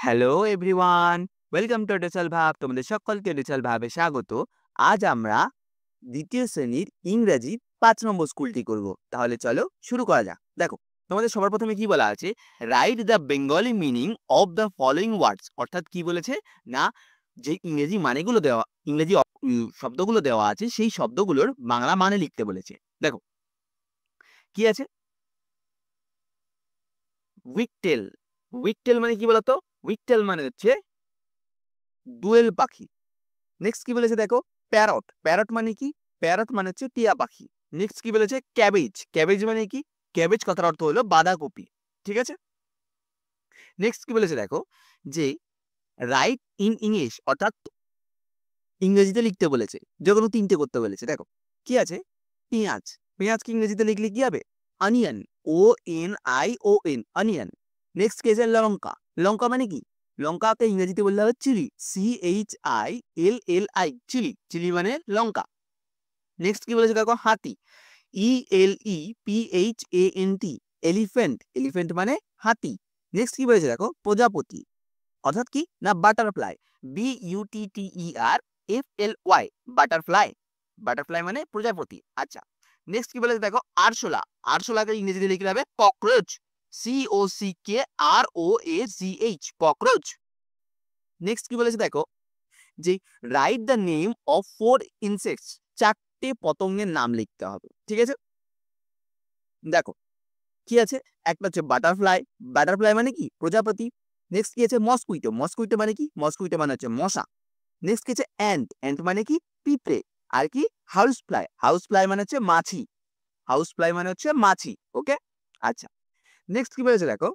Hello everyone, welcome to digital ভাব। তোমাদের সকলকে ডিজিটাল ভাবে স্বাগত। আজ আমরা দ্বিতীয় শ্রেণীর ইংরেজি ৫ নম্বর স্কুলটি করব। তাহলে চলো শুরু করা যাক। দেখো, তোমাদের সবার প্রথমে কি বলা আছে? Write the Bengali meaning of the following ওয়ার্ডস। অর্থাৎ কি বলেছে না, যে ইংরেজি মানেগুলো দেওয়া, ইংরেজি শব্দগুলো দেওয়া আছে, সেই শব্দগুলোর বাংলা মানে লিখতে বলেছে। দেখো কি আছে? উইকটেল। উইকটেল মানে কি বলতো? উইকটেল মানে হচ্ছে দোয়েল পাখি। নেক্সট কি বলেছে দেখো? প্যারট। প্যারট মানে কি? প্যারট মানে হচ্ছে টিয়া পাখি। নেক্সট কি বলেছে? ক্যাবেজ। ক্যাবেজ মানে কি? ক্যাবেজ কথার অর্থ হলো বাঁধাকপি। ঠিক আছে? নেক্সট কি বলেছে দেখো? যে রাইট ইন ইংলিশ, অর্থাৎ ইংরেজিতে লিখতে বলেছে। যে কোনো ৩ টে করতে বলেছে। দেখো কি আছে? পেঁয়াজ। পেঁয়াজকে ইংরেজিতে লিখলে কি হবে? অনিয়ন। ONION, onion. নেক্সট কি আছে? লঙ্কা। লঙ্কা মানে কি? লঙ্কাকে ইংরেজিতে বললে হবে চিলি। CHILLI, chilli. চিলি মানে লঙ্কা। নেক্সট কি বলেছে দেখো? হাতি। ELEPHANT, elephant. এলিফ্যান্ট মানে হাতি। নেক্সট কি বলেছে দেখো? প্রজাপতি। অর্থাৎ কি না, বাটারফ্লাই। BUTTERFLY, butterfly. বাটারফ্লাই মানে প্রজাপতি। আচ্ছা, নেক্সট কি বলেছে দেখো? আরশোলা। আরশোলাকে ইংরেজিতে লিখতে হবে ককরোচ। COCKROACH, cockroach. নেক্সট কি বলেছে দেখো? যে write the name of 4 insects, 4টে পতঙ্গের নাম লিখতে হবে। ঠিক আছে? দেখো কি আছে? একটা হচ্ছে বাটারফ্লাই। বাটারফ্লাই মানে কি? প্রজাপতি। নেক্সট কি আছে? মসকুইটো। মসকুইটো মানে কি? মসকুইটো মানে হচ্ছে মশা। নেক্সট কি আছে? অ্যান্ট। অ্যান্ট মানে কি? পিঁপড়ে। আর কি? House fly. হাউস ফ্লাই মানে হচ্ছে মাছি। হাউস ফ্লাই মানে হচ্ছে মাছি। ওকে? আচ্ছা, নেক্সট কি বলেছে দেখো?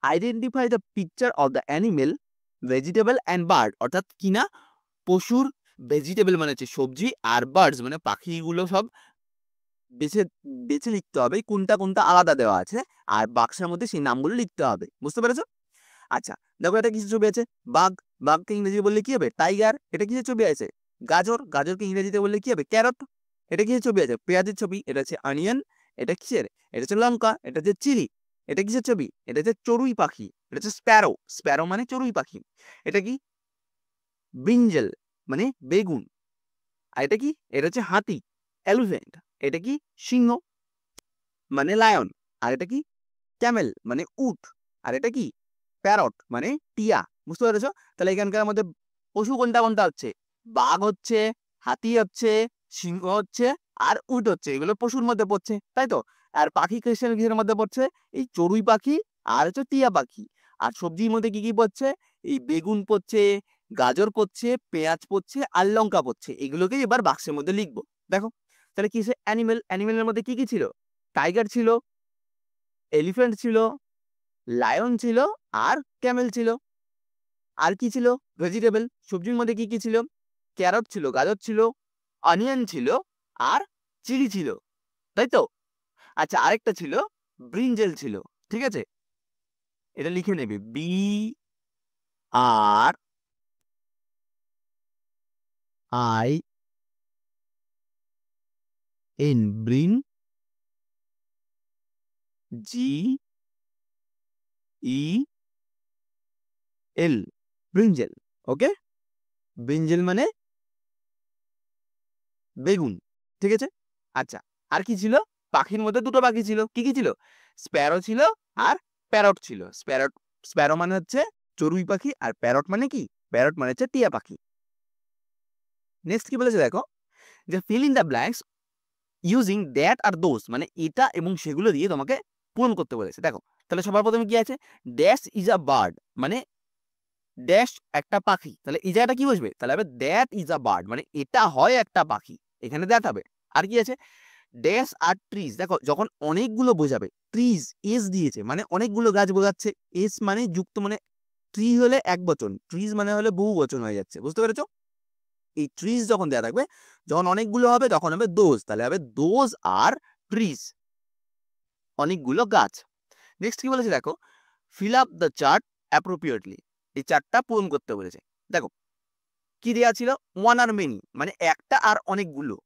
Identify the picture of the animal, vegetable and bird. অর্থাৎ কি না, পশুর, ভেজিটেবল মানে হচ্ছে সবজি, আর বার্ডস মানে পাখিগুলো সব বেছে বেছে লিখতে হবে কোনটা কোনটা আলাদা দেওয়া আছে, আর বাক্সের মধ্যে সেই নামগুলো লিখতে হবে। বুঝতে পেরেছো? আচ্ছা, দেখো এটা কিসের ছবি আছে? বাঘ। বাঘকে ইংরেজি বললে কি হবে? টাইগার। এটা কিসের ছবি আছে? গাজর। গাজরকে ইংরেজিতে বললে কি হবে? ক্যারট। এটা কিসের ছবি আছে? পেঁয়াজের ছবি। এটা হচ্ছে অনিয়ন। এটা কিসের? এটা হচ্ছে লঙ্কা। এটা হচ্ছে চিলি। এটা কিসের ছবি? এটা হচ্ছে চড়ুই পাখি। এটা হচ্ছে স্প্যারো। স্প্যারো মানে চড়ুই পাখি। এটা কি? ব্রিঞ্জেল মানে বেগুন। আর এটা কি? এটা হচ্ছে হাতি, এলিফ্যান্ট। এটা কি? সিংহ মানে লায়ন। আর এটা কি? ক্যামেল মানে উট। আর এটা কি? প্যারট মানে টিয়া। বুঝতে পেরেছো? তাহলে এখানকার মধ্যে পশু কোনটা কোনটা হচ্ছে? বাঘ হচ্ছে, হাতি হচ্ছে, সিংহ হচ্ছে, আর উট হচ্ছে। এগুলো পশুর মধ্যে পড়ছে, তাই তো? আর পাখি কিসের মধ্যে পড়ছে? এই চড়ুই পাখি আর হচ্ছে টিয়া পাখি। আর সবজির মধ্যে কি কি পড়ছে? এই বেগুন পড়ছে, গাজর পড়ছে, পেঁয়াজ পড়ছে, আর লঙ্কা পড়ছে। এগুলোকে এবার বাক্সের মধ্যে লিখবো। দেখো তাহলে কি? অ্যানিমেল। অ্যানিমেলের মধ্যে কি কি ছিল? টাইগার ছিল, এলিফ্যান্ট ছিল, লায়ন ছিল, আর ক্যামেল ছিল। আর কি ছিল? ভেজিটেবল। সবজির মধ্যে কি কি ছিল? ক্যারট ছিল, গাজর ছিল, অনিয়ন ছিল, আর চিলি ছিল, তাই তো? আচ্ছা, আরেকটা ছিল ব্রিঞ্জেল ছিল। ঠিক আছে? এটা লিখে নেবে, BRIN, ব্রিন, GEL, ব্রিঞ্জেল। ওকে? ব্রিঞ্জেল মানে বেগুন। ঠিক আছে? আচ্ছা, আর কি ছিল? পাখির মধ্যে দুটো পাখি ছিল। কি কি ছিল? স্প্যারো ছিল আর প্যারট ছিল। স্প্যারো মানে হচ্ছে চড়ুই পাখি, আর প্যারট মানে কি? প্যারট মানে হচ্ছে টিয়া পাখি। নেক্সট কি বলেছে দেখো? যে fill in the blanks using that আর দোজ, মানে এটা এবং সেগুলো দিয়ে তোমাকে পূরণ করতে বলেছে। দেখো তাহলে সবার প্রথমে কি আছে? ড্যাশ ইজ আ বার্ড, মানে ড্যাশ একটা পাখি। তাহলে এই জায়গাটা কি বসবে? তাহলে হবে দ্যাট ইজ আ বার্ড, মানে এটা হয় একটা পাখি। এখানে দ্যাট হবে। আর কি আছে? ড্যাশ আর ট্রিজ। দেখো যখন অনেকগুলো বোঝাবে, ট্রিজ এস দিয়েছে মানে অনেকগুলো গাছ বোঝাচ্ছে। এস মানে যুক্ত, মানে ট্রি হলে এক বচন, ট্রিজ মানে হলে বহু বচন হয়ে যাচ্ছে। বুঝতে পেরেছো? এই ট্রিজ যখন দেওয়া থাকবে, যখন অনেকগুলো হবে তখন হবে দোজ। তাহলে হবে দোজ আর ট্রিজ, অনেকগুলো গাছ। নেক্সট কি বলেছে দেখো? Fill up the chart appropriately, এই চার্টটা পূরণ করতে বলেছে। দেখো কি দেওয়া ছিল? ওয়ান আর মেনি, মানে একটা আর অনেকগুলো।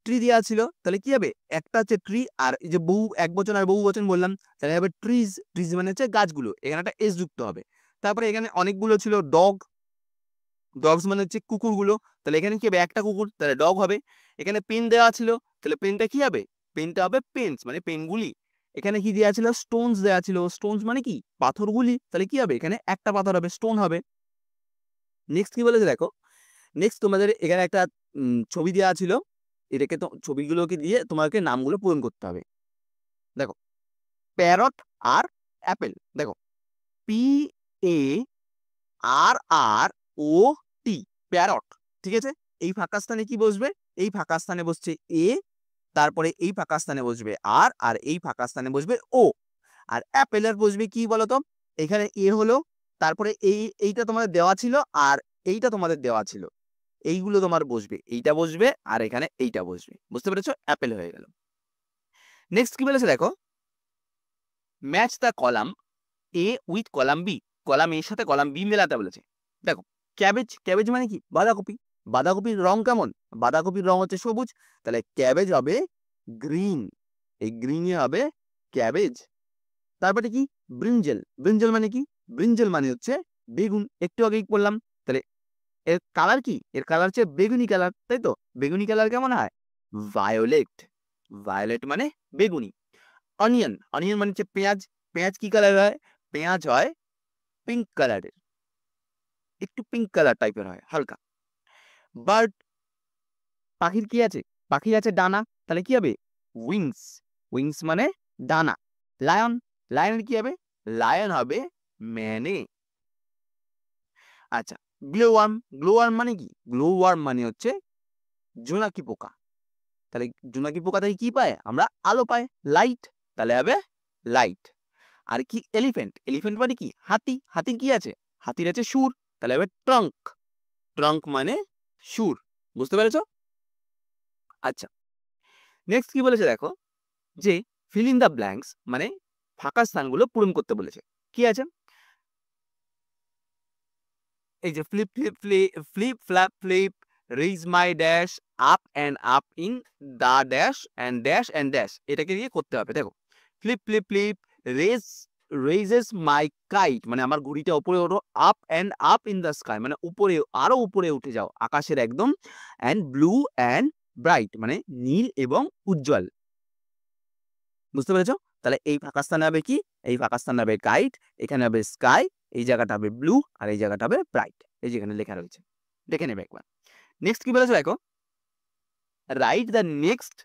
ট্রি দেওয়া ছিল, তাহলে কি হবে? একটা হচ্ছে ট্রি, আর এই যে বহু এক বচন আর বহু বচন বললাম, তাহলে হবে ট্রিজ। ট্রিজ মানে হচ্ছে গাছগুলো, এখানে একটা এস যুক্ত হবে। তারপরে এখানে অনেকগুলো ছিল ডগ, ডগস মানে হচ্ছে কুকুরগুলো, তাহলে এখানে কি হবে একটা কুকুর, তাহলে ডগ হবে। এখানে পেন দেওয়া ছিল, তাহলে পেনটা কি হবে, পেনটা হবে পেন্স মানে পেনগুলি। এখানে কি দেওয়া ছিল, স্টোনস দেওয়া ছিল, স্টোনস মানে কি পাথরগুলি, তাহলে কি হবে এখানে একটা পাথর হবে, স্টোন হবে। নেক্সট কি বলেছে দেখো, নেক্সট তোমাদের এখানে একটা ছবি দেওয়া ছিল, এটাকে তো ছবিগুলোকে দিয়ে তোমাকে নামগুলো পূরণ করতে হবে। দেখো প্যারট আর অ্যাপেল, দেখো PARROT, প্যারট, ঠিক আছে। এই ফাঁকা স্থানে কি বসবে, এই ফাঁকা স্থানে বসছে এ, তারপরে এই ফাঁকা স্থানে বসবে আর এই ফাঁকা স্থানে বসবে ও। আর অ্যাপেলের বসবে কি বলতো, এখানে এ হলো, তারপরে এইটা তোমাদের দেওয়া ছিল আর এইটা তোমাদের দেওয়া ছিল, এইগুলো তোমার বসবে, এইটা বসবে আর এখানে এইটা বসবে, বুঝতে পেরেছো, অ্যাপেল হয়ে গেল। নেক্সট কি বলেছে দেখো, match the column A with column B, column এর সাথে কলাম বি মেলাতে বলেছে। দেখো ক্যাবেজ, ক্যাবেজ মানে কি বাঁধাকপি, বাঁধাকপির রং কেমন, বাঁধাকপির রং হচ্ছে সবুজ, তাহলে ক্যাবেজ হবে গ্রিন, এই গ্রিনে হবে ক্যাবেজ। তারপরে কি ব্রিঞ্জেল, ব্রিঞ্জেল মানে কি, ব্রিঞ্জেল মানে হচ্ছে বেগুন, একটু আগেই বললাম। তাহলে এর কালার কি, এর কালার হচ্ছে বেগুনি কালার, তাই তো, বেগুনি কালার কেমন হয়, ভায়োলেট, ভায়োলেট মানে বেগুনি। অনিয়ন, অনিয়ন মানে হচ্ছে পেঁয়াজ, পেঁয়াজ কি কালার হয়, পেঁয়াজ হয় পিঙ্ক কালারের, একটু পিঙ্ক কালার টাইপের হয় হালকা। বার্ড, পাখির কি আছে, পাখির আছে ডানা, তাহলে কি হবে উইংস, উইংস মানে ডানা। লায়ন, লায়নের কি হবে, লায়ন হবে ম্যানে। আচ্ছা গ্লো ওয়ার্ম, গ্লো ওয়ার্ম মানে কি, গ্লো ওয়ার্ম মানে হচ্ছে জোনাকি পোকা, তাহলে জোনাকি পোকা থেকে কি পায় আমরা, আলো পাই, লাইট, তাহলে হবে লাইট। আর কি এলিফেন্ট, এলিফেন্ট মানে কি হাতি, হাতির কি আছে, হাতির আছে সুর, তাহলে হবে ট্রাঙ্ক, ট্রাঙ্ক মানে সুর, বুঝতে পেরেছো। আচ্ছা নেক্সট কি বলেছে দেখো, যে ফিল ইন দ্য ব্ল্যাঙ্কস মানে ফাঁকা স্থানগুলো পূরণ করতে বলেছে। কি আছে, এই যে flip flip flip, flip flap flip, raise my dash up and up in the dash and dash, এটাকে দিয়ে করতে হবে। দেখো flip flip flip, raise raises my kite মানে আমার ঘুড়িটা উপরে ওঠো, up and up in the sky মানে উপরে আরো উপরে উঠে যাও আকাশের একদম, অ্যান্ড ব্লু অ্যান্ড ব্রাইট মানে নীল এবং উজ্জ্বল, বুঝতে পেরেছো। তাহলে এই ফাঁকা স্থানে হবে কি, এই ফাঁকা স্থানে হবে কাইট, এখানে হবে স্কাই, এই জায়গাটা হবে ব্লু আর এই জায়গাটা হবে ব্রাইট, এই যেখানে লেখা রয়েছে দেখে নেবে একবার। নেক্সট কি বলেছে দেখো, write the next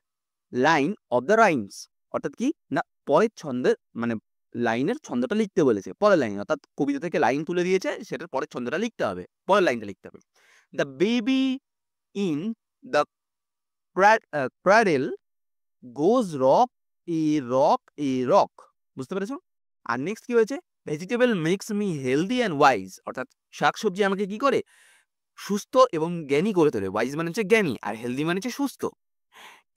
line of the rhymes, অর্থাৎ কি না পরের ছন্দের মানে লাইনের ছন্দটা লিখতে বলেছে, পরের লাইন অর্থাৎ কবিতা থেকে লাইন তুলে দিয়েছে, সেটার পরের ছন্দটা লিখতে হবে, পরের লাইনটা লিখতে হবে। The baby in the cradle goes rock rock rock, বুঝতে পেরেছো। আর নেক্সট কি হয়েছে, vegetable makes me healthy and wise, অর্থাৎ শাকসবজি আমাকে কি করে সুস্থ এবং জ্ঞানী করে তোলে, ওয়াইজ মানে হচ্ছে জ্ঞানী আর হেলদি মানে হচ্ছে সুস্থ।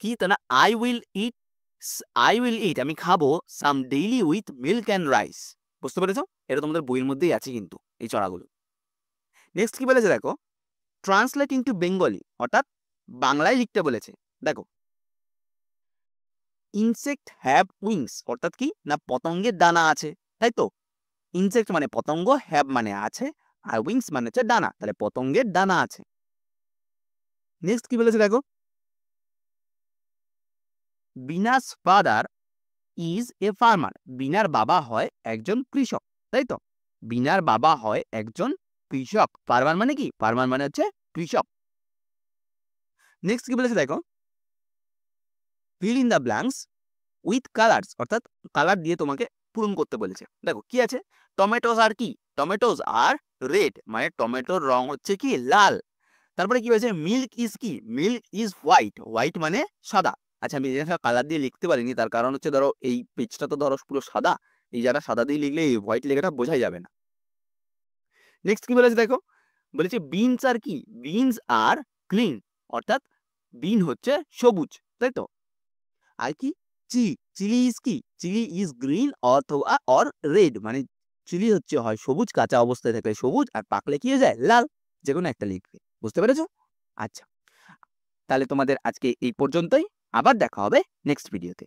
কি তা না আই উইল ইট আমি খাবো some daily with milk and rice, বুঝতে পেরেছো, এটা তোমাদের বইয়ের মধ্যেই আছে কিন্তু এই চড়াগুলো। নেক্সট কি বলেছে দেখো, ট্রান্সলেট ইনটু বেঙ্গলি, অর্থাৎ বাংলায় লিখতে বলেছে। দেখো ইনসেক্ট হ্যাভ উইংস, অর্থাৎ কি না পতঙ্গের ডানা আছে, তাই তো, ইনসেক্ট মানে পতঙ্গ, হ্যাভ মানে আছে, আর উইংস মানে হচ্ছে ডানা, তাহলে পতঙ্গের ডানা আছে। নেক্সট কি বলেছে দেখো, Binas father is a farmer, বিনার বাবা হয় একজন কৃষক, তাই তো, বিনার বাবা হয় একজন কৃষক, ফার্মার মানে কি, ফার্মার মানে হচ্ছে কৃষক। নেক্সট কি বলেছে দেখো, feel in the blanks with colours, অর্থাৎ কালার দিয়ে তোমাকে পূরণ করতে বলেছে। দেখো কি আছে, টমেটোস আর কি, টমেটোস আর রেড মানে টমেটোর রং হচ্ছে কি লাল। তারপরে কি হয়েছে, মিল্ক ইজ কি, মিল্ক ইজ হোয়াইট, হোয়াইট মানে সাদা। আচ্ছা আমি এই কালার দিয়ে লিখতে পারিনি, তার কারণ হচ্ছে ধরো এই পেজটা তো ধরো পুরো সাদা, এই যারা সাদা দিয়ে লিখলে এই হোয়াইট লেখাটা বোঝাই যাবে না। নেক্সট কি বলেছে দেখো, বলেছে বিনস আর কি, বিনস আর গ্রিন, অর্থাৎ বিন হচ্ছে সবুজ, তাই তো। আর কি চিলি ইজ কি, চিলি ইজ গ্রিন অথবা অর রেড মানে চিলি হচ্ছে হয় সবুজ, কাঁচা অবস্থায় থাকলে সবুজ আর পাকলে কি হয়ে যায় লাল, যে কোনো একটা লিখবে, বুঝতে পেরেছো। আচ্ছা তাহলে তোমাদের আজকে এই পর্যন্তই, আবার দেখা হবে নেক্সট ভিডিওতে।